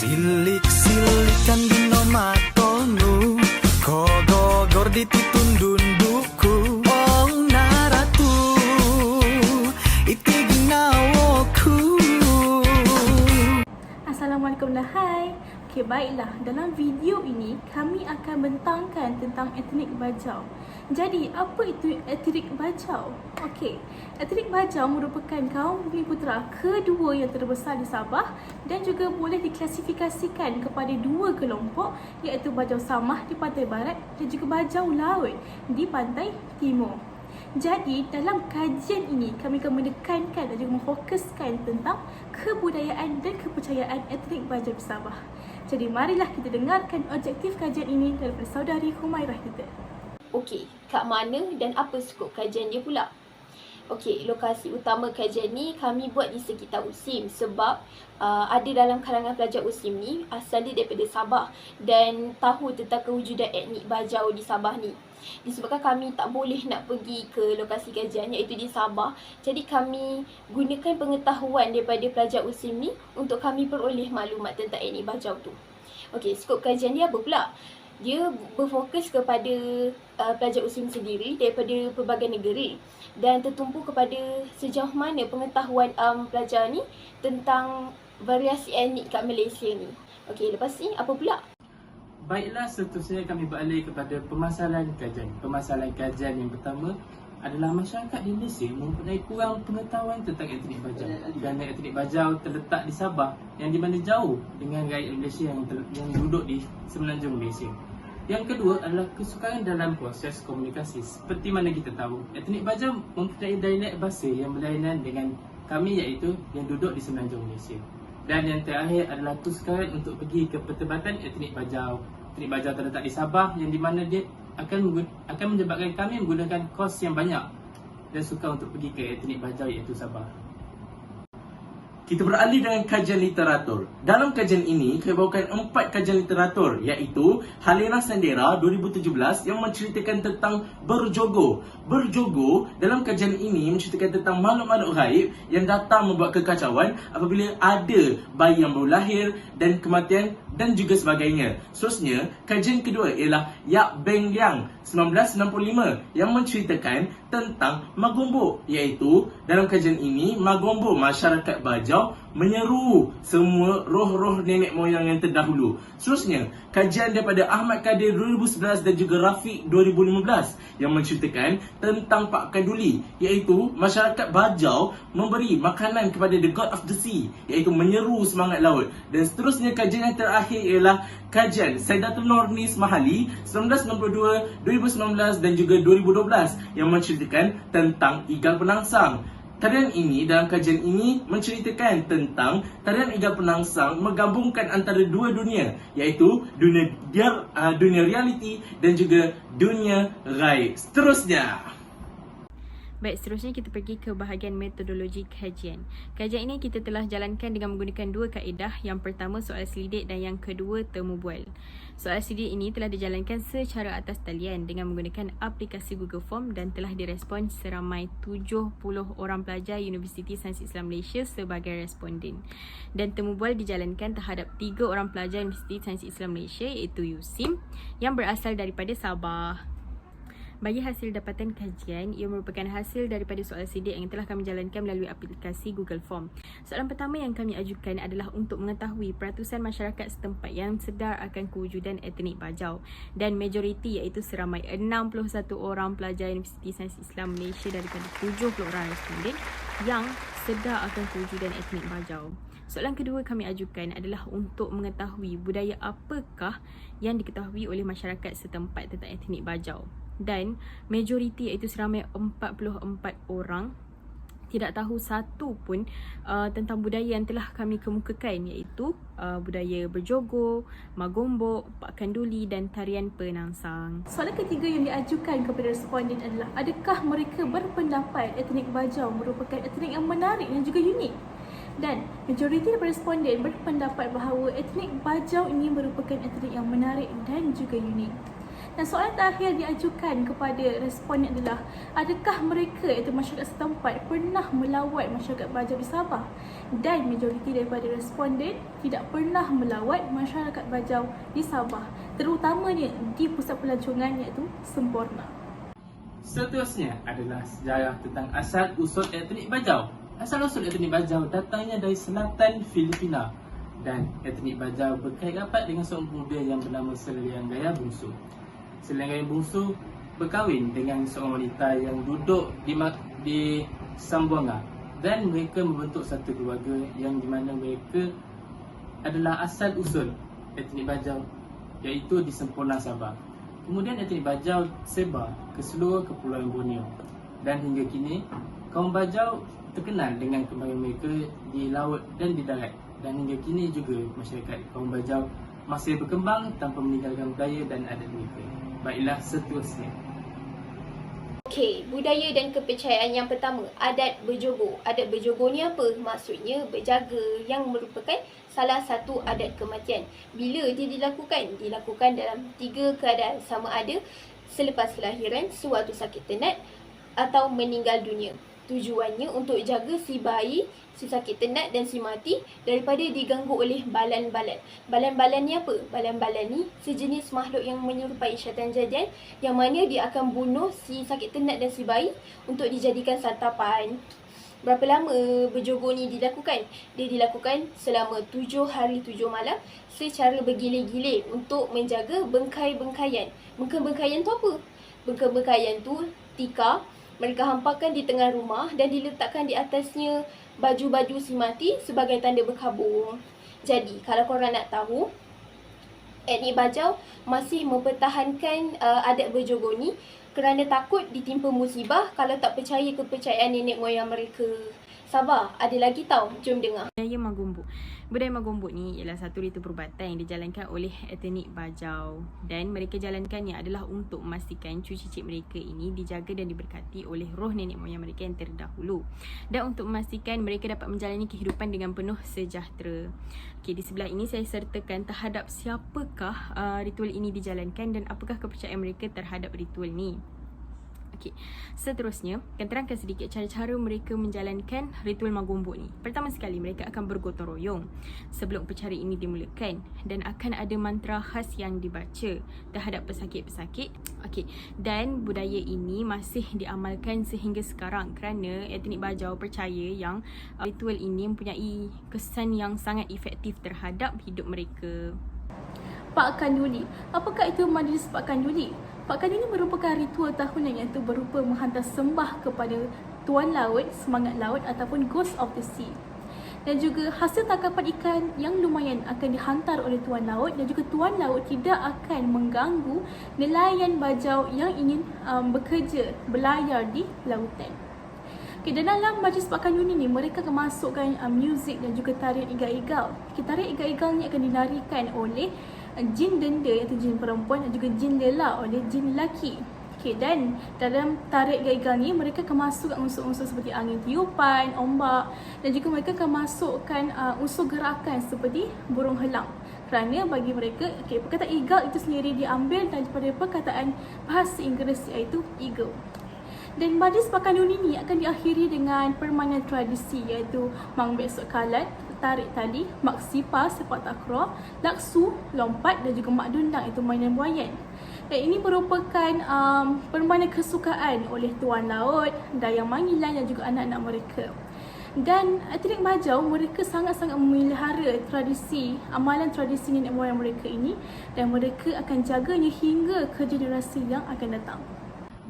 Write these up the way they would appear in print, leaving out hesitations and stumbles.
Silik-silikan dino matonu, kogogor ditutundun buku. Oh naratu, iti ginawoku. Assalamualaikum dan hai. Okey, baiklah. Dalam video ini kami akan bentangkan tentang etnik Bajau. Jadi, apa itu etnik Bajau? Okey, etnik Bajau merupakan kaum bumiputera kedua yang terbesar di Sabah dan juga boleh diklasifikasikan kepada dua kelompok, iaitu Bajau Samah di pantai barat dan juga Bajau Laut di pantai timur. Jadi, dalam kajian ini kami akan menekankan dan juga memfokuskan tentang kebudayaan dan kepercayaan etnik Bajau di Sabah. Jadi, marilah kita dengarkan objektif kajian ini daripada saudari Humairah kita. Okey, kat mana dan apa skop kajian dia pula? Okey, lokasi utama kajian ni kami buat di sekitar USIM sebab ada dalam kalangan pelajar USIM ni asal dia daripada Sabah dan tahu tentang kewujudan etnik Bajau di Sabah ni. Disebabkan kami tak boleh nak pergi ke lokasi kajian iaitu di Sabah, jadi kami gunakan pengetahuan daripada pelajar USIM ni untuk kami peroleh maklumat tentang etnik Bajau tu. Okey, skop kajian dia apa pula? Dia berfokus kepada pelajar USIM sendiri daripada pelbagai negara dan tertumpu kepada sejauh mana pengetahuan pelajar ni tentang variasi etnik kat Malaysia ni. Okey, lepas ni apa pula? Baiklah, seterusnya kami beralih kepada permasalahan kajian. Permasalahan kajian yang pertama adalah masyarakat di Malaysia mempunyai kurang pengetahuan tentang etnik Bajau kerana etnik Bajau terletak di Sabah yang di mana jauh dengan rakyat Malaysia yang duduk di semenanjung Malaysia. Yang kedua adalah kesukaran dalam proses komunikasi. Seperti mana kita tahu, etnik Bajau mempunyai dialek bahasa yang berlainan dengan kami iaitu yang duduk di semenanjung Malaysia. Dan yang terakhir adalah kesukaran untuk pergi ke pertempatan etnik Bajau. Etnik Bajau terletak di Sabah yang di mana dia akan menyebabkan kami menggunakan kos yang banyak dan sukar untuk pergi ke etnik Bajau iaitu Sabah. Kita beralih dengan kajian literatur. Dalam kajian ini, kami bawakan 4 kajian literatur iaitu Halera Sendera 2017 yang menceritakan tentang berjogo. Berjogo dalam kajian ini menceritakan tentang makhluk-makhluk gaib yang datang membuat kekacauan apabila ada bayi yang baru lahir dan kematian dan juga sebagainya. Seterusnya, kajian kedua ialah Yak Beng Liang 1965 yang menceritakan tentang Magombok, iaitu dalam kajian ini Magombok masyarakat Bajau menyeru semua roh-roh nenek moyang yang terdahulu. Seterusnya, kajian daripada Ahmad Kadir 2011 dan juga Rafiq 2015 yang menceritakan tentang Pak Kaduli, iaitu masyarakat Bajau memberi makanan kepada the god of the sea, iaitu menyeru semangat laut. Dan seterusnya, kajian yang terakhir ialah kajian Saidatul Nurnis Mahali 1962, 2019 dan juga 2012 yang menceritakan tentang Igal Penangsang. Tarian ini, dalam kajian ini menceritakan tentang tarian Igal Penangsang menggabungkan antara dua dunia, iaitu dunia realiti dan juga dunia gaib. Seterusnya, baik, seterusnya kita pergi ke bahagian metodologi kajian. Kajian ini kita telah jalankan dengan menggunakan dua kaedah. Yang pertama soal selidik dan yang kedua temu bual. Soal selidik ini telah dijalankan secara atas talian dengan menggunakan aplikasi Google Form dan telah direspon seramai 70 orang pelajar Universiti Sains Islam Malaysia sebagai responden. Dan temu bual dijalankan terhadap 3 orang pelajar Universiti Sains Islam Malaysia iaitu USIM yang berasal daripada Sabah. Bagi hasil dapatan kajian, ia merupakan hasil daripada soal selidik yang telah kami jalankan melalui aplikasi Google Form. Soalan pertama yang kami ajukan adalah untuk mengetahui peratusan masyarakat setempat yang sedar akan kewujudan etnik Bajau dan majoriti iaitu seramai 61 orang pelajar Universiti Sains Islam Malaysia daripada 70 orang responden yang sedar akan kewujudan etnik Bajau. Soalan kedua kami ajukan adalah untuk mengetahui budaya apakah yang diketahui oleh masyarakat setempat tentang etnik Bajau. Dan majoriti iaitu seramai 44 orang tidak tahu satu pun tentang budaya yang telah kami kemukakan, iaitu budaya berjogo, Magombok, Pak Kanduli dan tarian Penangsang. Soalan ketiga yang diajukan kepada responden adalah adakah mereka berpendapat etnik Bajau merupakan etnik yang menarik dan juga unik? Dan majoriti daripada responden berpendapat bahawa etnik Bajau ini merupakan etnik yang menarik dan juga unik. Dan soalan terakhir diajukan kepada responden adalah, adakah mereka iaitu masyarakat setempat pernah melawat masyarakat Bajau di Sabah? Dan majoriti daripada responden tidak pernah melawat masyarakat Bajau di Sabah, terutamanya di pusat pelancongan iaitu Semporna. Seterusnya adalah sejarah tentang asal-usul etnik Bajau. Asal-usul etnik Bajau datangnya dari selatan Filipina dan etnik Bajau berkait rapat dengan seorang pemuda yang bernama Seliang Gaya Bungsu. Seliang Gaya Bungsu berkahwin dengan seorang wanita yang duduk di Sambuanga dan mereka membentuk satu keluarga yang di mana mereka adalah asal-usul etnik Bajau iaitu di Semporna Sabah. Kemudian etnik Bajau sebar ke seluruh kepulauan Borneo dan hingga kini kaum Bajau terkenal dengan kemahiran mereka di laut dan di darat, dan hingga kini juga masyarakat kaum Bajau masih berkembang tanpa meninggalkan budaya dan adat mereka. Baiklah, seterusnya. Okey, budaya dan kepercayaan yang pertama, adat berjogo. Adat berjogo ni apa? Maksudnya berjaga, yang merupakan salah satu adat kematian. Bila dia dilakukan? Dilakukan dalam 3 keadaan, sama ada selepas kelahiran, sewaktu sakit tenat atau meninggal dunia. Tujuannya untuk jaga si bayi, si sakit tenat dan si mati daripada diganggu oleh balan-balan. Balan-balan ni apa? Balan-balan ni sejenis makhluk yang menyerupai syaitan jadian, yang mana dia akan bunuh si sakit tenat dan si bayi untuk dijadikan santapan. Berapa lama berjogo ni dilakukan? Dia dilakukan selama 7 hari 7 malam secara bergilir-gilir untuk menjaga bengkai-bengkaian. Bengkai-bengkaian tu apa? Bengkai-bengkaian tu tikar. Mereka hampakan di tengah rumah dan diletakkan di atasnya baju-baju si mati sebagai tanda berkabung. Jadi, kalau korang nak tahu, etnik Bajau masih mempertahankan adat berjogo ni kerana takut ditimpa musibah kalau tak percaya kepercayaan nenek moyang mereka. Sabar, ada lagi tau. Jom dengar. Budaya Magombok. Budaya Magombok ni ialah satu ritual perubatan yang dijalankan oleh etnik Bajau, dan mereka jalankannya adalah untuk memastikan cucu cicit mereka ini dijaga dan diberkati oleh roh nenek moyang mereka yang terdahulu, dan untuk memastikan mereka dapat menjalani kehidupan dengan penuh sejahtera. Okey, di sebelah ini saya sertakan terhadap siapakah ritual ini dijalankan dan apakah kepercayaan mereka terhadap ritual ni. Okey, seterusnya akan terangkan sedikit cara-cara mereka menjalankan ritual Magombok ni. Pertama sekali, mereka akan bergotong royong sebelum upacara ini dimulakan, dan akan ada mantra khas yang dibaca terhadap pesakit-pesakit. Okey, dan budaya ini masih diamalkan sehingga sekarang kerana etnik Bajau percaya yang ritual ini mempunyai kesan yang sangat efektif terhadap hidup mereka. Pakan Duli. Apakah itu majlis Pakan Duli? Pakan ini merupakan ritual tahunan iaitu berupa menghantar sembah kepada Tuan Laut, semangat laut ataupun Ghost of the Sea. Dan juga hasil tangkapan ikan yang lumayan akan dihantar oleh Tuan Laut, dan juga Tuan Laut tidak akan mengganggu nelayan Bajau yang ingin bekerja, berlayar di lautan. Okay, dan dalam majlis Pakan Duli ni, mereka akan masukkan muzik dan juga tarian igal-igal. Okay, tarian igal-igal ni akan dinarikan oleh jin denda iaitu jin perempuan dan juga jin lela oleh jin lelaki. Okay, dan dalam tarian igal-igal ni, mereka akan masukkan unsur-unsur seperti angin tiupan, ombak, dan juga mereka akan masukkan unsur gerakan seperti burung helang. Kerana bagi mereka, perkataan eagle itu sendiri diambil daripada perkataan bahasa Inggeris iaitu eagle. Dan majlis Pakan Duli ni akan diakhiri dengan permainan tradisi iaitu mang besok kalat, tarik tali, mak sipa, sepak takraw, laksu, lompat dan juga mak dundang itu mainan buayan. Dan ini merupakan permainan kesukaan oleh Tuan Laut, Dayang Mangilan dan juga anak-anak mereka. Dan etnik Bajau, mereka sangat-sangat memelihara tradisi, amalan tradisi nenek moyang mereka ini, dan mereka akan jaganya hingga ke generasi yang akan datang.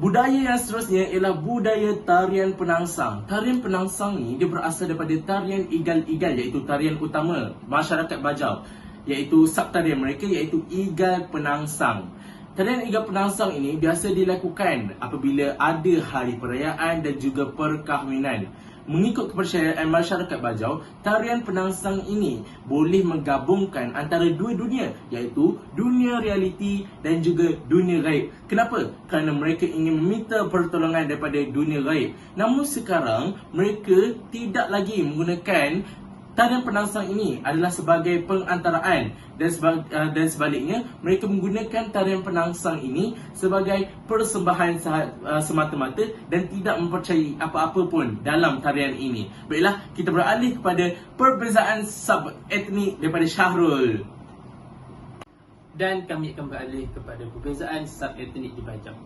Budaya yang seterusnya ialah budaya tarian penangsang. Tarian penangsang ni dia berasal daripada tarian igal-igal, iaitu tarian utama masyarakat Bajau, iaitu subtarian mereka iaitu igal penangsang. Tarian igal penangsang ini biasa dilakukan apabila ada hari perayaan dan juga perkahwinan. Mengikut kepercayaan masyarakat Bajau, tarian penangsang ini boleh menggabungkan antara dua dunia, iaitu dunia realiti dan juga dunia gaib. Kenapa? Kerana mereka ingin meminta pertolongan daripada dunia gaib. Namun sekarang, mereka tidak lagi menggunakan Tarian penangsang ini adalah sebagai pengantaraan dan sebaliknya mereka menggunakan tarian penangsang ini sebagai persembahan semata-mata dan tidak mempercayai apa-apa pun dalam tarian ini. Baiklah, kita beralih kepada perbezaan sub-etnik daripada Syahrul. Dan kami akan beralih kepada perbezaan sub-etnik di Bajau.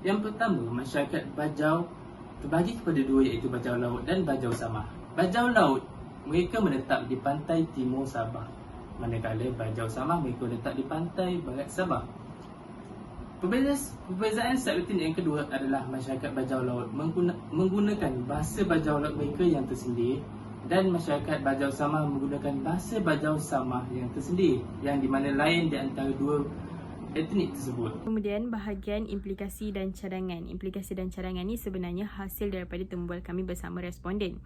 Yang pertama, masyarakat Bajau terbagi kepada dua, iaitu Bajau Laut dan Bajau Samah. Bajau Laut, mereka menetap di pantai timur Sabah, manakala Bajau Samah mereka letak di pantai barat Sabah. Perbezaan sub-etnik yang kedua adalah masyarakat Bajau Laut menggunakan bahasa Bajau Laut mereka yang tersendiri, dan masyarakat Bajau Samah menggunakan bahasa Bajau Samah yang tersendiri, yang di mana lain di antara dua etnik tersebut. Kemudian bahagian implikasi dan cadangan. Implikasi dan cadangan ni sebenarnya hasil daripada temubual kami bersama responden.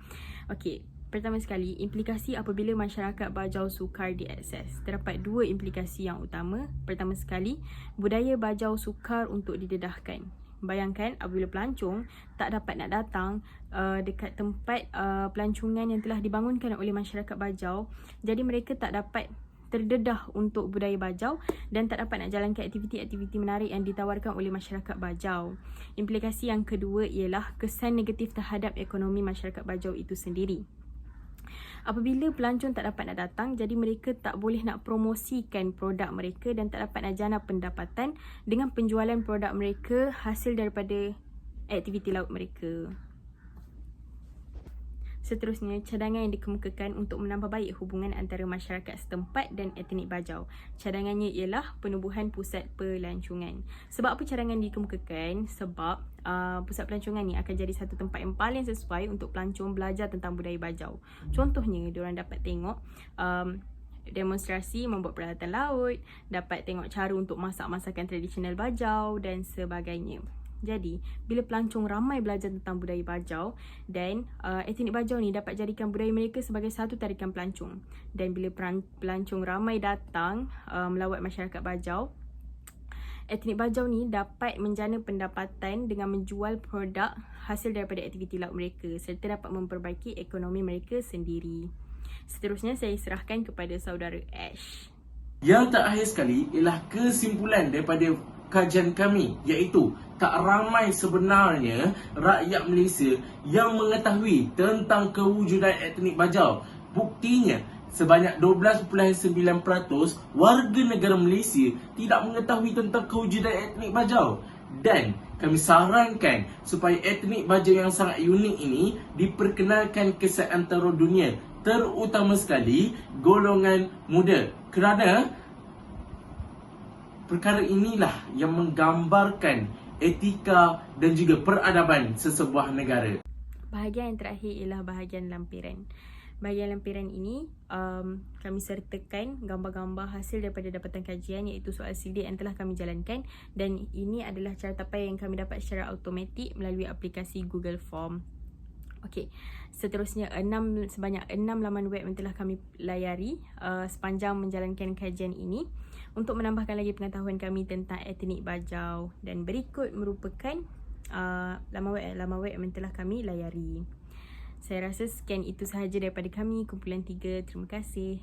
Okey, pertama sekali, implikasi apabila masyarakat Bajau sukar diakses. Terdapat dua implikasi yang utama. Pertama sekali, budaya Bajau sukar untuk didedahkan. Bayangkan apabila pelancong tak dapat nak datang dekat tempat pelancongan yang telah dibangunkan oleh masyarakat Bajau, jadi mereka tak dapat terdedah untuk budaya Bajau dan tak dapat nak jalankan aktiviti-aktiviti menarik yang ditawarkan oleh masyarakat Bajau. Implikasi yang kedua ialah kesan negatif terhadap ekonomi masyarakat Bajau itu sendiri. Apabila pelancong tak dapat nak datang, jadi mereka tak boleh nak promosikan produk mereka dan tak dapat nak jana pendapatan dengan penjualan produk mereka hasil daripada aktiviti laut mereka. Seterusnya, cadangan yang dikemukakan untuk menambah baik hubungan antara masyarakat setempat dan etnik Bajau. Cadangannya ialah penubuhan pusat pelancongan. Sebab apa cadangan dikemukakan? Sebab pusat pelancongan ni akan jadi satu tempat yang paling sesuai untuk pelancong belajar tentang budaya Bajau. Contohnya, diorang dapat tengok demonstrasi membuat peralatan laut, dapat tengok cara untuk masak masakan tradisional Bajau dan sebagainya. Jadi, bila pelancong ramai belajar tentang budaya Bajau dan etnik Bajau ni dapat jadikan budaya mereka sebagai satu tarikan pelancong. Dan bila pelancong ramai datang melawat masyarakat Bajau, etnik Bajau ni dapat menjana pendapatan dengan menjual produk hasil daripada aktiviti laut mereka serta dapat memperbaiki ekonomi mereka sendiri. Seterusnya, saya serahkan kepada saudara Ash. Yang terakhir sekali ialah kesimpulan daripada kajian kami, iaitu tak ramai sebenarnya rakyat Malaysia yang mengetahui tentang kewujudan etnik Bajau. Buktinya, sebanyak 12.9% warga negara Malaysia tidak mengetahui tentang kewujudan etnik Bajau. Dan kami sarankan supaya etnik Bajau yang sangat unik ini diperkenalkan ke seantero dunia, terutama sekali golongan muda, kerana perkara inilah yang menggambarkan etika dan juga peradaban sesebuah negara. Bahagian yang terakhir ialah bahagian lampiran. Bahagian lampiran ini kami sertakan gambar-gambar hasil daripada dapatan kajian, iaitu soal sidik yang telah kami jalankan, dan ini adalah cara tapai yang kami dapat secara automatik melalui aplikasi Google Form. Okey, seterusnya sebanyak 6 laman web yang telah kami layari sepanjang menjalankan kajian ini untuk menambahkan lagi pengetahuan kami tentang etnik Bajau, dan berikut merupakan laman web yang telah kami layari. Saya rasa sekian itu sahaja daripada kami, kumpulan 3. Terima kasih.